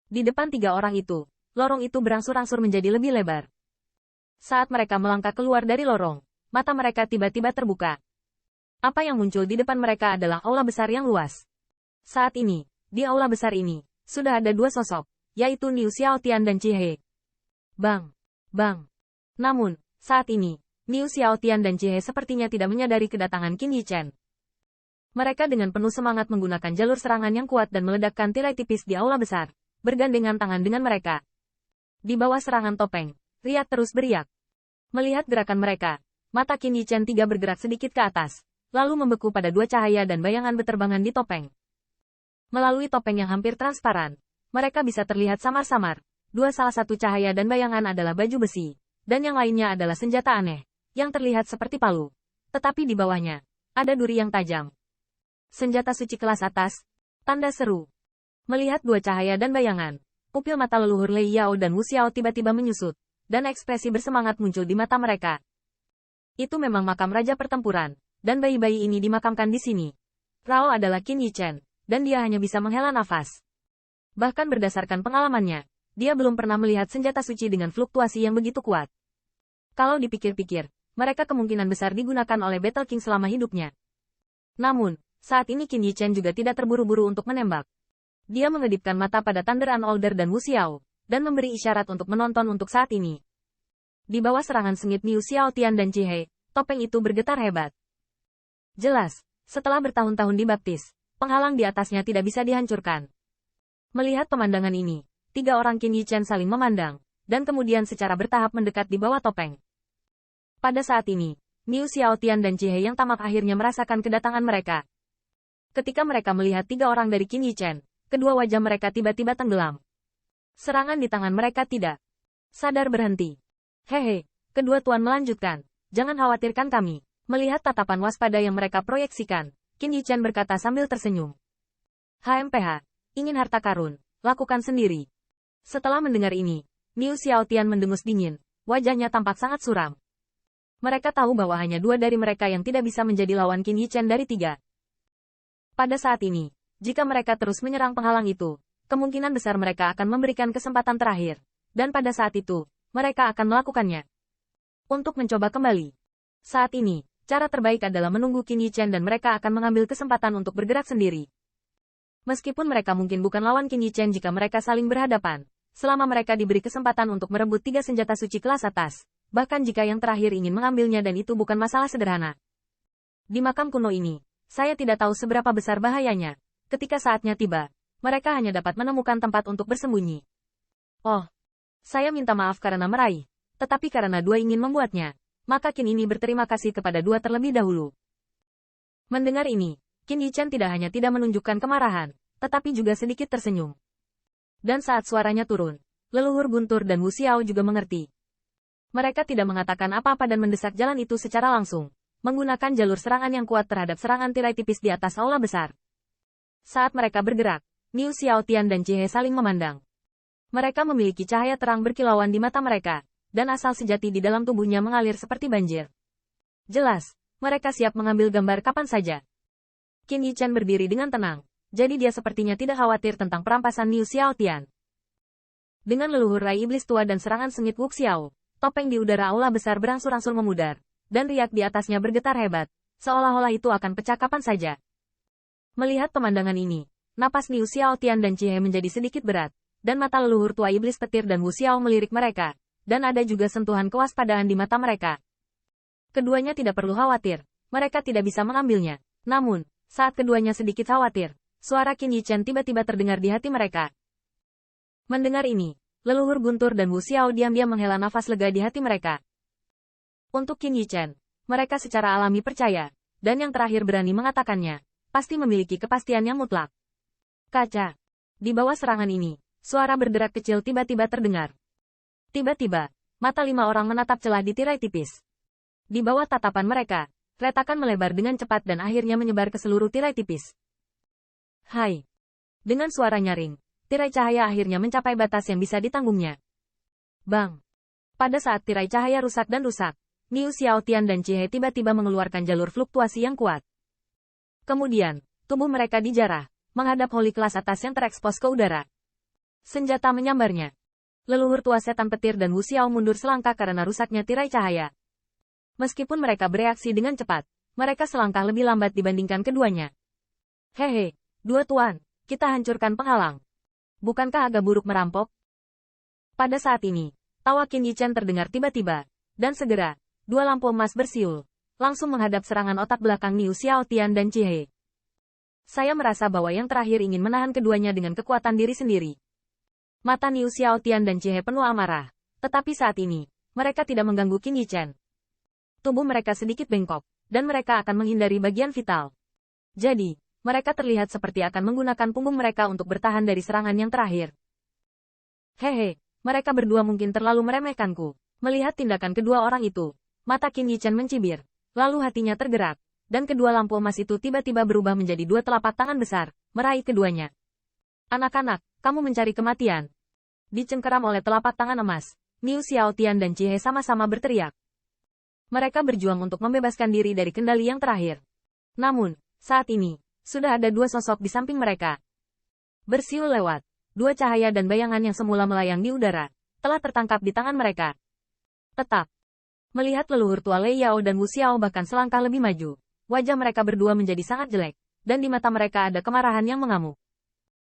Di depan tiga orang itu, lorong itu berangsur-angsur menjadi lebih lebar. Saat mereka melangkah keluar dari lorong, mata mereka tiba-tiba terbuka. Apa yang muncul di depan mereka adalah aula besar yang luas. Saat ini, di aula besar ini, sudah ada dua sosok, yaitu Niu Xiaotian dan Cihe. Bang! Bang! Namun, saat ini, Niu Xiaotian dan Cihe sepertinya tidak menyadari kedatangan Qin Yichen. Mereka dengan penuh semangat menggunakan jalur serangan yang kuat dan meledakkan tirai tipis di aula besar, bergandengan tangan dengan mereka. Di bawah serangan topeng, Riyad terus beriak. Melihat gerakan mereka, mata Qin Yichen tiga bergerak sedikit ke atas, lalu membeku pada dua cahaya dan bayangan beterbangan di topeng. Melalui topeng yang hampir transparan, mereka bisa terlihat samar-samar. Salah satu cahaya dan bayangan adalah baju besi, dan yang lainnya adalah senjata aneh, yang terlihat seperti palu. Tetapi di bawahnya, ada duri yang tajam. Senjata suci kelas atas, tanda seru. Melihat dua cahaya dan bayangan, pupil mata leluhur Lei Yao dan Wu Xiao tiba-tiba menyusut, dan ekspresi bersemangat muncul di mata mereka. Itu memang makam raja pertempuran, dan bayi-bayi ini dimakamkan di sini. Rao adalah Qin Yichen, dan dia hanya bisa menghela nafas. Bahkan berdasarkan pengalamannya, dia belum pernah melihat senjata suci dengan fluktuasi yang begitu kuat. Kalau dipikir-pikir, mereka kemungkinan besar digunakan oleh Battle King selama hidupnya. Namun, saat ini Qin Yichen juga tidak terburu-buru untuk menembak. Dia mengedipkan mata pada Thunder Unolder dan Wu Xiao, dan memberi isyarat untuk menonton untuk saat ini. Di bawah serangan sengit Niu Xiaotian dan Cihe, topeng itu bergetar hebat. Jelas, setelah bertahun-tahun dibaptis, penghalang di atasnya tidak bisa dihancurkan. Melihat pemandangan ini, tiga orang Qin Yichen saling memandang, dan kemudian secara bertahap mendekat di bawah topeng. Pada saat ini, Niu Xiaotian dan Cihe yang tamak akhirnya merasakan kedatangan mereka. Ketika mereka melihat tiga orang dari Qin Yichen, kedua wajah mereka tiba-tiba tenggelam. Serangan di tangan mereka tidak sadar berhenti. Hehe, kedua tuan melanjutkan, jangan khawatirkan kami. Melihat tatapan waspada yang mereka proyeksikan, Qin Yichen berkata sambil tersenyum. HMPH, ingin harta karun, lakukan sendiri. Setelah mendengar ini, Niu Xiaotian mendengus dingin, wajahnya tampak sangat suram. Mereka tahu bahwa hanya dua dari mereka yang tidak bisa menjadi lawan Qin Yichen dari tiga. Pada saat ini, jika mereka terus menyerang penghalang itu, kemungkinan besar mereka akan memberikan kesempatan terakhir, dan pada saat itu, mereka akan melakukannya. Untuk mencoba kembali. Saat ini, cara terbaik adalah menunggu Qin Yichen dan mereka akan mengambil kesempatan untuk bergerak sendiri. Meskipun mereka mungkin bukan lawan Qin Yichen jika mereka saling berhadapan, selama mereka diberi kesempatan untuk merebut tiga senjata suci kelas atas, bahkan jika yang terakhir ingin mengambilnya dan itu bukan masalah sederhana. Di makam kuno ini, saya tidak tahu seberapa besar bahayanya. Ketika saatnya tiba, mereka hanya dapat menemukan tempat untuk bersembunyi. Oh, saya minta maaf karena meraih, tetapi karena dua ingin membuatnya, maka Qin ini berterima kasih kepada dua terlebih dahulu. Mendengar ini, Qin Yichen tidak hanya tidak menunjukkan kemarahan, tetapi juga sedikit tersenyum. Dan saat suaranya turun, leluhur Guntur dan Wu Xiao juga mengerti. Mereka tidak mengatakan apa-apa dan mendesak jalan itu secara langsung, menggunakan jalur serangan yang kuat terhadap serangan tirai tipis di atas aula besar. Saat mereka bergerak, Niu Xiaotian dan Cihe saling memandang. Mereka memiliki cahaya terang berkilauan di mata mereka, dan asal sejati di dalam tubuhnya mengalir seperti banjir. Jelas, mereka siap mengambil gambar kapan saja. Qin Yichen berdiri dengan tenang, jadi dia sepertinya tidak khawatir tentang perampasan Niu Xiaotian. Dengan leluhur Rai Iblis Tua dan serangan sengit Wu Xiao, topeng di udara aula besar berangsur-angsur memudar, dan riak di atasnya bergetar hebat, seolah-olah itu akan pecah kapan saja. Melihat pemandangan ini, napas Niu Xiaotian dan Cihe menjadi sedikit berat, dan mata leluhur tua Iblis Petir dan Wu Xiao melirik mereka, dan ada juga sentuhan kewaspadaan di mata mereka. Keduanya tidak perlu khawatir, mereka tidak bisa mengambilnya. Namun, saat keduanya sedikit khawatir, suara Qin Yichen tiba-tiba terdengar di hati mereka. Mendengar ini, leluhur Guntur dan Wu Xiao diam-diam menghela nafas lega di hati mereka. Untuk Qin Yichen, mereka secara alami percaya, dan yang terakhir berani mengatakannya, pasti memiliki kepastian yang mutlak. Kaca. Di bawah serangan ini, suara berderak kecil tiba-tiba terdengar. Tiba-tiba, mata lima orang menatap celah di tirai tipis. Di bawah tatapan mereka, retakan melebar dengan cepat dan akhirnya menyebar ke seluruh tirai tipis. Hai. Dengan suara nyaring, tirai cahaya akhirnya mencapai batas yang bisa ditanggungnya. Bang. Pada saat tirai cahaya rusak dan rusak, Niu Xiaotian dan Cihe tiba-tiba mengeluarkan jalur fluktuasi yang kuat. Kemudian, tubuh mereka dijarah, menghadap holi kelas atas yang terekspos ke udara. Senjata menyambarnya. Leluhur tua setan petir dan Wu Xiao mundur selangkah karena rusaknya tirai cahaya. Meskipun mereka bereaksi dengan cepat, mereka selangkah lebih lambat dibandingkan keduanya. Hehe, dua tuan, kita hancurkan penghalang. Bukankah agak buruk merampok? Pada saat ini, tawa Qin Yichen terdengar tiba-tiba, dan segera, dua lampu emas bersiul, langsung menghadap serangan otak belakang Niu Xiaotian dan Cihe. Saya merasa bahwa yang terakhir ingin menahan keduanya dengan kekuatan diri sendiri. Mata Niu Xiaotian dan Cihe penuh amarah, tetapi saat ini, mereka tidak mengganggu Qin Yichen. Tubuh mereka sedikit bengkok, dan mereka akan menghindari bagian vital. Jadi, mereka terlihat seperti akan menggunakan punggung mereka untuk bertahan dari serangan yang terakhir. Hehe, mereka berdua mungkin terlalu meremehkanku. Melihat tindakan kedua orang itu, mata Qin Yichen mencibir, lalu hatinya tergerak, dan kedua lampu emas itu tiba-tiba berubah menjadi dua telapak tangan besar, meraih keduanya. Anak-anak, kamu mencari kematian. Dicengkeram oleh telapak tangan emas, Niu Xiaotian dan Cihe sama-sama berteriak. Mereka berjuang untuk membebaskan diri dari kendali yang terakhir. Namun, saat ini, sudah ada dua sosok di samping mereka. Bersiul lewat, dua cahaya dan bayangan yang semula melayang di udara, telah tertangkap di tangan mereka. Tetap. Melihat leluhur tua Lei Yao dan Wu Xiao bahkan selangkah lebih maju, wajah mereka berdua menjadi sangat jelek, dan di mata mereka ada kemarahan yang mengamuk.